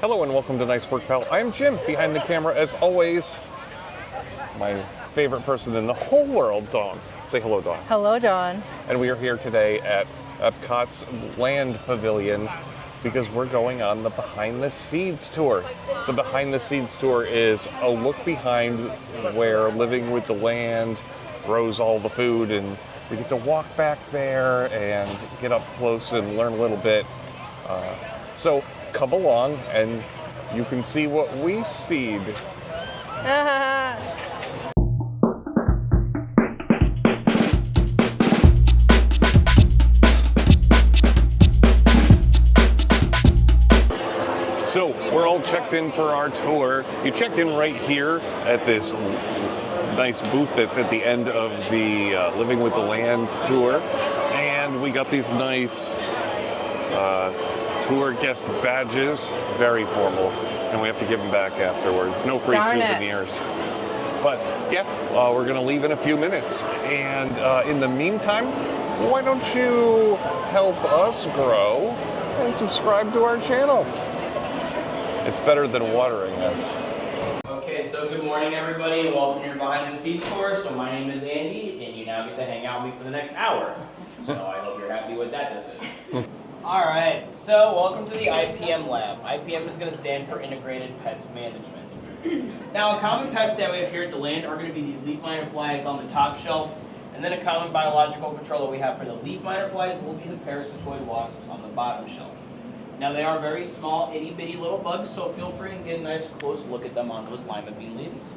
Hello and welcome to Nice Work Pal. I'm Jim, behind the camera as always. My favorite person in the whole world, Dawn. Say hello, Dawn. Hello, Dawn. And we are here today at Epcot's Land Pavilion because we're going on the Behind the Scenes tour. The Behind the Scenes tour is a look behind where Living with the Land grows all the food, and we get to walk back there and get up close and learn a little bit. So come along and you can see what we seed. So we're all checked in for our tour. You check in right here at this nice booth that's at the end of the Living with the Land tour. And we got these nice tour guest badges, very formal, and we have to give them back afterwards. No free souvenirs. But yeah, we're gonna leave in a few minutes. And in the meantime, why don't you help us grow and subscribe to our channel? It's better than watering us. Okay, so good morning everybody and welcome to your Behind the Scenes tour. So my name is Andy and you now get to hang out with me for the next hour. So I hope you're happy with that decision. Alright, so welcome to the IPM lab. IPM is going to stand for Integrated Pest Management. Now a common pest that we have here at the land are going to be these leaf miner flies on the top shelf, and then a common biological control that we have for the leaf miner flies will be the parasitoid wasps on the bottom shelf. Now they are very small, itty bitty little bugs, so feel free and get a nice close look at them on those lima bean leaves.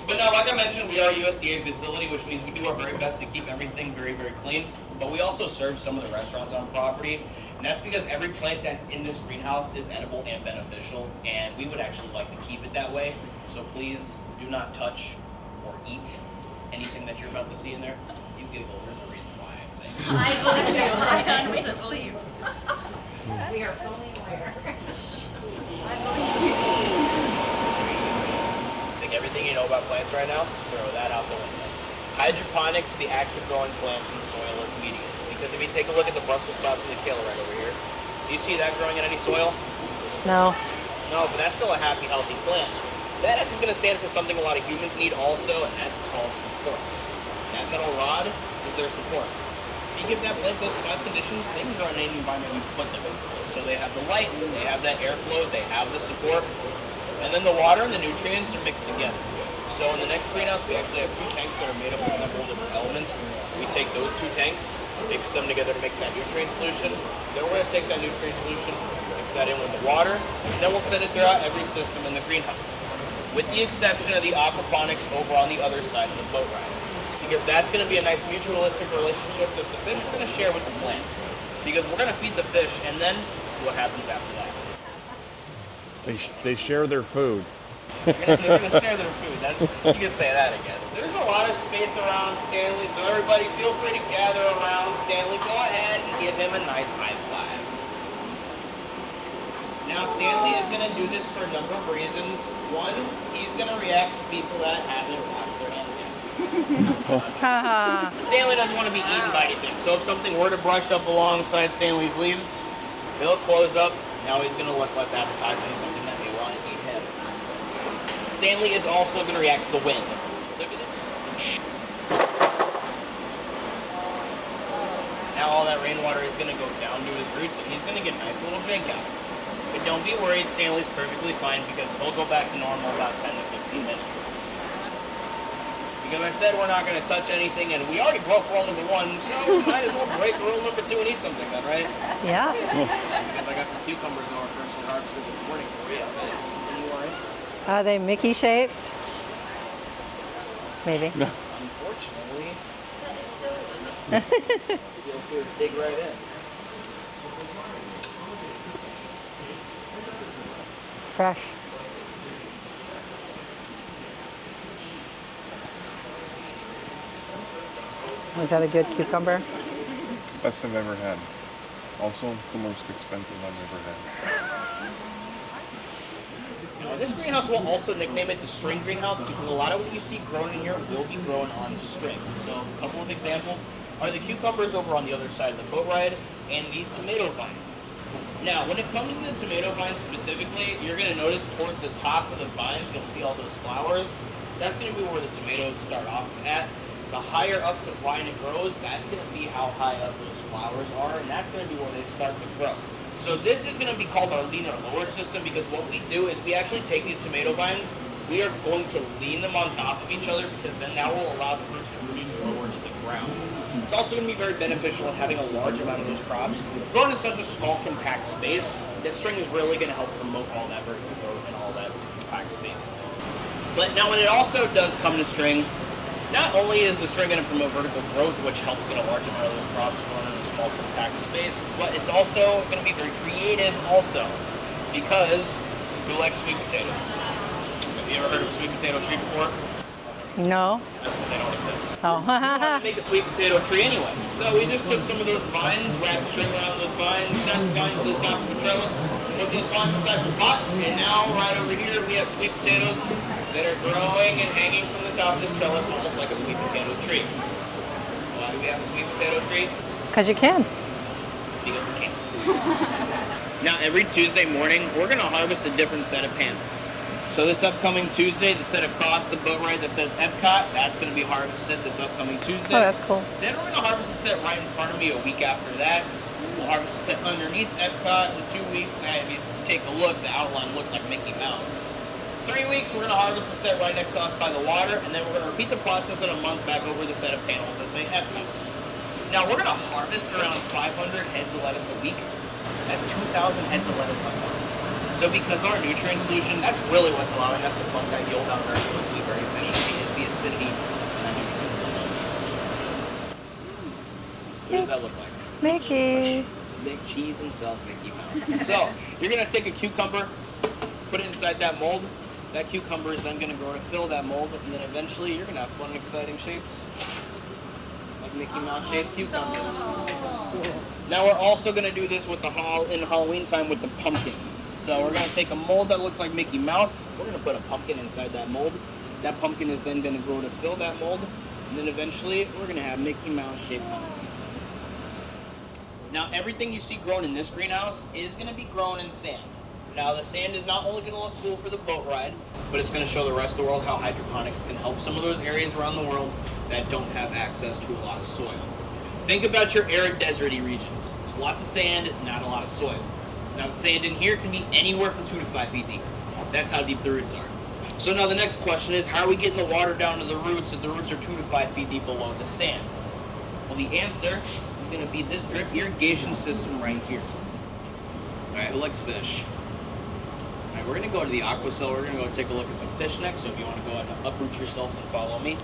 But now, like I mentioned, we are a USDA facility, which means we do our very best to keep everything very, very clean. But we also serve some of the restaurants on property, and that's because every plant that's in this greenhouse is edible and beneficial, and we would actually like to keep it that way. So please do not touch or eat anything that you're about to see in there. You giggle, there's a reason why I'm saying that. I believe you. I 100% believe. We are fully aware. I believe you. Take everything you know about plants right now, throw that out the window. Hydroponics, the act of growing plants in soilless mediums. Because if you take a look at the Brussels sprouts and the kale right over here, do you see that growing in any soil? No. No, but that's still a happy, healthy plant. That S is going to stand for something a lot of humans need also, and that's called supports. That metal rod is their support. If you give that plant those five conditions, things are in any environment you put them in. So they have the light, they have that airflow, they have the support, and then the water and the nutrients are mixed together. So in the next greenhouse, we actually have two tanks that are made up of several different elements. We take those two tanks, mix them together to make that nutrient solution. Then we're going to take that nutrient solution, mix that in with the water, and then we'll send it throughout every system in the greenhouse. With the exception of the aquaponics over on the other side of the boat ride. Because that's going to be a nice mutualistic relationship that the fish are going to share with the plants. Because we're going to feed the fish, and then what happens after that? They share their food. They're going to share their food. You can say that again. There's a lot of space around Stanley, so everybody feel free to gather around Stanley. Go ahead and give him a nice high five. Now Stanley is going to do this for a number of reasons. One, he's going to react to people that haven't washed their hands yet. Stanley doesn't want to be eaten by anything, so if something were to brush up alongside Stanley's leaves, he'll close up. Now he's going to look less appetizing, something that may want to eat him. Stanley is also going to react to the wind. Now all that rainwater is going to go down to his roots, and he's going to get a nice little drink out. But don't be worried, Stanley's perfectly fine because he'll go back to normal about 10 to 15 minutes. Because I said we're not going to touch anything, and we already broke rule number 1, so we might as well break rule number 2 and eat something then, right? Yeah. Because I got some cucumbers in our first harvested this morning for you. Is something you are interested in? Are they Mickey shaped? Maybe. No. Unfortunately, That is so gross. feel free to dig right in. Fresh. Was that a good cucumber? Best I've ever had. Also, the most expensive I've ever had. This greenhouse will also nickname it the string greenhouse because a lot of what you see grown in here will be grown on string. So a couple of examples are the cucumbers over on the other side of the boat ride and these tomato vines. Now, when it comes to the tomato vines specifically, you're going to notice towards the top of the vines, you'll see all those flowers. That's going to be where the tomatoes start off at. The higher up the vine it grows, that's going to be how high up those flowers are, and that's going to be where they start to grow. So this is going to be called our leaner lower system, because what we do is we actually take these tomato vines, we are going to lean them on top of each other, because then that will allow the fruits to produce lower to the ground. It's also going to be very beneficial in having a large amount of those crops grown in such a small, compact space. That string is really going to help promote all that vertical growth and all that compact space. But now when it also does come to string, not only is the string going to promote vertical growth, which helps get a large amount of those crops grown in a small, compact space, but it's also going to be very creative also, because who likes sweet potatoes? Have you ever heard of a sweet potato tree before? No. That's because they don't exist. Oh. We wanted to make a sweet potato tree anyway. So we just took some of those vines, wrapped string around those vines, set the vines to the top of the trellis, put those vines inside some pots, and now right over here we have sweet potatoes that are growing and hanging from the top of this trellis almost like a sweet potato tree. Why do we have a sweet potato tree? Because you can. Because we can. Now every Tuesday morning we're going to harvest a different set of panels. So this upcoming Tuesday, the set across the boat ride that says Epcot, that's going to be harvested this upcoming Tuesday. Oh, that's cool. Then we're going to harvest a set right in front of me a week after that. We'll harvest a set underneath Epcot in 2 weeks. Now if you take a look, the outline looks like Mickey Mouse. 3 weeks, we're going to harvest a set right next to us by the water, and then we're going to repeat the process in a month back over the set of panels that say Epcot. Now we're going to harvest around 500 heads of lettuce a week. That's 2,000 heads of lettuce a month. So because our nutrient solution, that's really what's allowing us to pump that yield out very quickly, very efficiently, is the acidity in that nutrient solution. What does that look like? Mickey. Big cheese himself, Mickey Mouse. So you're going to take a cucumber, put it inside that mold. That cucumber is then going to grow to fill that mold, and then eventually you're going to have fun, exciting shapes. Like Mickey Mouse shaped cucumbers. Now we're also going to do this with in Halloween time with the pumpkins. So we're going to take a mold that looks like Mickey Mouse. We're going to put a pumpkin inside that mold. That pumpkin is then going to grow to fill that mold. And then eventually we're going to have Mickey Mouse shaped pumpkins. Now everything you see grown in this greenhouse is going to be grown in sand. Now the sand is not only going to look cool for the boat ride, but it's going to show the rest of the world how hydroponics can help some of those areas around the world that don't have access to a lot of soil. Think about your arid, deserty regions. There's lots of sand, not a lot of soil. Now the sand in here can be anywhere from 2 to 5 feet deep. That's how deep the roots are. So now the next question is, how are we getting the water down to the roots if the roots are 2 to 5 feet deep below the sand? Well, the answer is going to be this drip irrigation system right here. All right, who likes fish? All right, we're going to go to the aqua cell. We're going to go take a look at some fish next. So if you want to go ahead and uproot yourselves and follow me.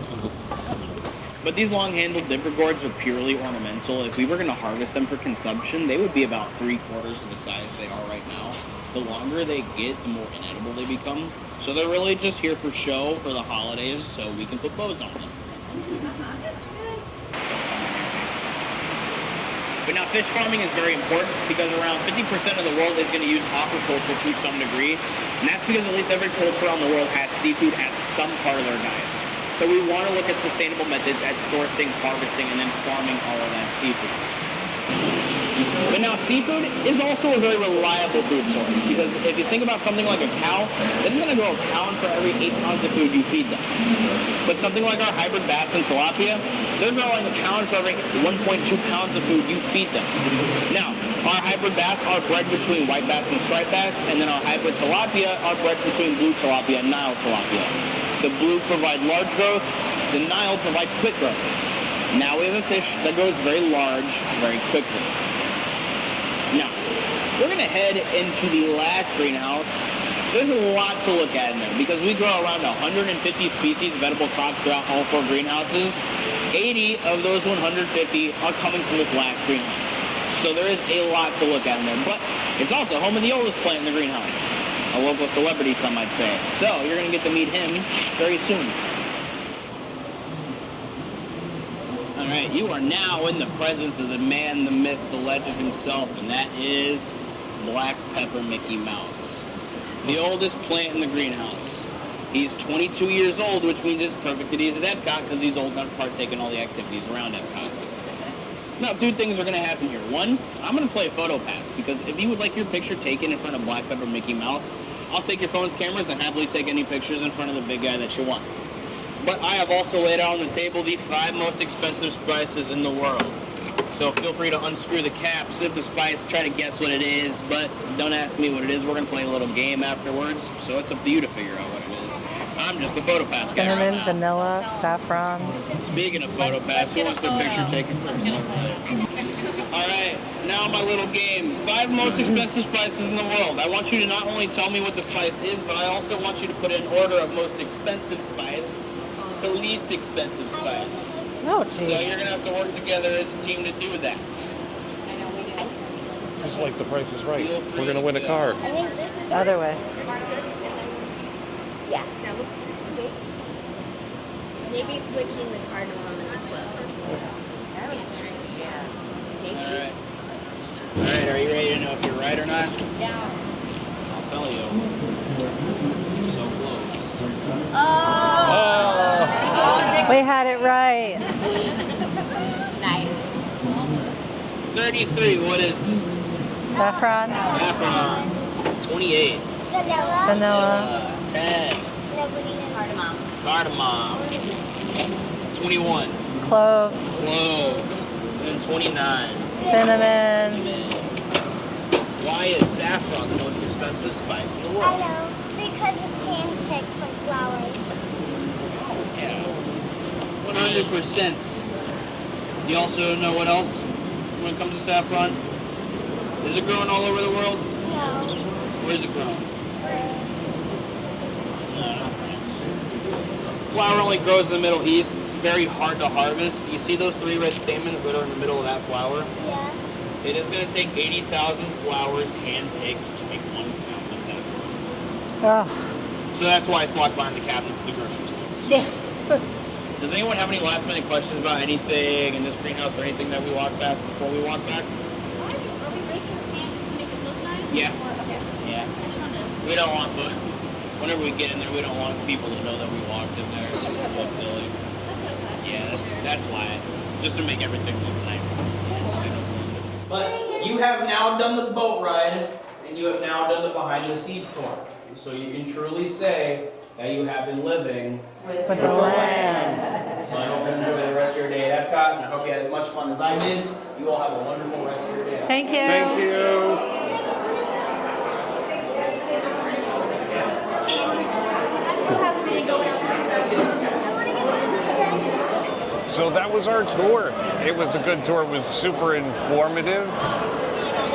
But these long-handled dipper gourds are purely ornamental. If we were going to harvest them for consumption, they would be about 3/4 of the size they are right now. The longer they get, the more inedible they become. So they're really just here for show for the holidays, so we can put bows on them. But now fish farming is very important because around 50% of the world is going to use aquaculture to some degree. And that's because at least every culture around the world has seafood as some part of their diet. So we want to look at sustainable methods at sourcing, harvesting, and then farming all of that seafood. But now seafood is also a very reliable food source because if you think about something like a cow, it's going to grow a pound for every 8 pounds of food you feed them. But something like our hybrid bass and tilapia, they're growing a pound for every 1.2 pounds of food you feed them. Now, our hybrid bass are bred between white bass and striped bass, and then our hybrid tilapia are bred between blue tilapia and Nile tilapia. The blue provide large growth, the Nile provide quick growth. Now we have a fish that grows very large, very quickly. Now, we're going to head into the last greenhouse. There's a lot to look at in there because we grow around 150 species of edible crops throughout all 4 greenhouses. 80 of those 150 are coming from this last greenhouse. So there is a lot to look at in there, but it's also home of the oldest plant in the greenhouse. A local celebrity, some might say. So you're going to get to meet him very soon. All right, you are now in the presence of the man, the myth, the legend himself, and that is Black Pepper Mickey Mouse, the oldest plant in the greenhouse. He's 22 years old, which means it's perfect that he's at Epcot because he's old enough to partake in all the activities around Epcot. Now, two things are going to happen here. One, I'm going to play Photo Pass, because if you would like your picture taken in front of Black Pepper Mickey Mouse, I'll take your phone's cameras and happily take any pictures in front of the big guy that you want. But I have also laid out on the table the 5 most expensive spices in the world. So feel free to unscrew the cap, sniff the spice, try to guess what it is, but don't ask me what it is. We're going to play a little game afterwards, so it's up to you to figure out what it is. I'm just the Photo Pass guy right Cinnamon, now. vanilla, saffron. Speaking of Photo Pass, who wants their picture taken first? Alright, now my little game. 5 most expensive spices in the world. I want you to not only tell me what the spice is, but I also want you to put in order of most expensive spice to least expensive spice. Oh, So jeez. you're going to have to work together as a team to do that. This is like The Price is Right. We're gonna win a car. Other way. Yeah. Maybe switching the cardamom and the clove. Alright. Alright, are you ready to know if you're right or not? Yeah. I'll tell you. So close. We had it right. Nice. 33, what is it? Saffron, Saffron. 28. vanilla, 10. Cardamom. Cardamom. 21. cloves, Cloves. And 29. cinnamon. Why is saffron the most expensive spice in the world? Hello, because it's handpicked from flowers. Yeah. 100%. You also know what else when it comes to saffron? Is it growing all over the world? No. Where is it growing? No, not France. Flower only grows in the Middle East. It's very hard to harvest. You see those 3 red stamens that are in the middle of that flower? Yeah. It is going to take 80,000 flowers hand-picked to make 1 pound of saffron. Oh, So that's why it's locked behind the cabinets at the grocery store. Does anyone have any last-minute questions about anything in this greenhouse or anything that we walked past before we walk back? Are we breaking the sand just to make it look nice? Yeah. Or, okay. Yeah. I just wanted to... We don't want the... Whenever we get in there, we don't want people to know that we walked in there. It's just look silly. That's what I thought. Yeah, that's why. Just to make everything look nice. But you have now done the boat ride, and you have now done the behind-the-scenes tour. So you can truly say that you have been living with the land. So I hope you enjoy the rest of your day at Epcot, and I hope you had as much fun as I did. You all have a wonderful rest of your day. Thank you. Thank you. So that was our tour. It was a good tour. It was super informative.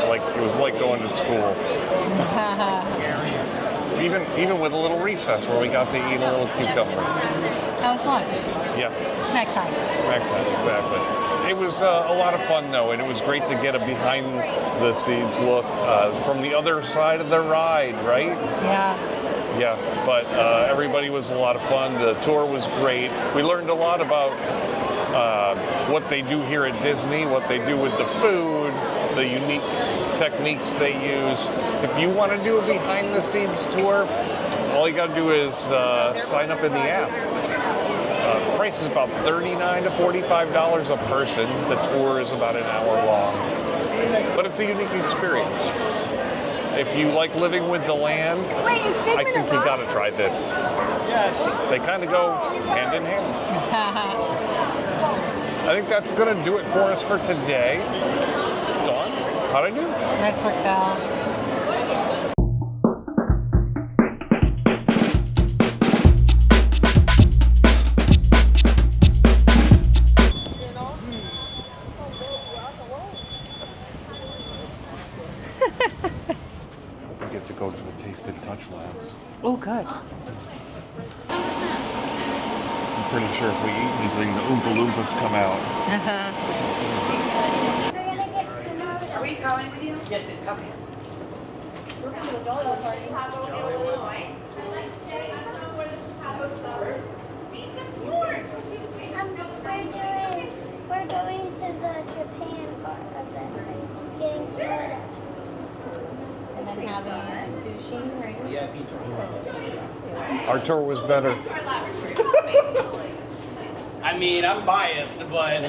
Like it was like going to school. Even with a little recess where we got to eat a little cucumber. That was lunch. Yeah, Snack time. snack time, exactly. It was a lot of fun though, and it was great to get a behind the scenes look from the other side of the ride, right? Yeah. Yeah, but everybody was a lot of fun. The tour was great. We learned a lot about what they do here at Disney, what they do with the food, the unique techniques they use. If you want to do a behind-the-scenes tour, all you got to do is sign up in the app. The price is about $39 to $45 a person. The tour is about an hour long, but it's a unique experience. If you like living with the land, I think you got to try this. Yes. They kind of go hand in hand. I think that's going to do it for us for today. Dawn, how'd I do? Nice work, Val. We get to go to the Taste and Touch Labs. Oh, good. I'm pretty sure if we eat anything, the Oompa Loompas come out. Are we going with you? Yes, it's okay. We're going to the Dolo Party. Chicago, Illinois. I'd like to say, I don't know where the Chicago suburbs. Meet the fort. We're going to the Japan part of it. Getting soda. And then having a sushi, right? VIP tour. Our tour was better. I mean, I'm biased, but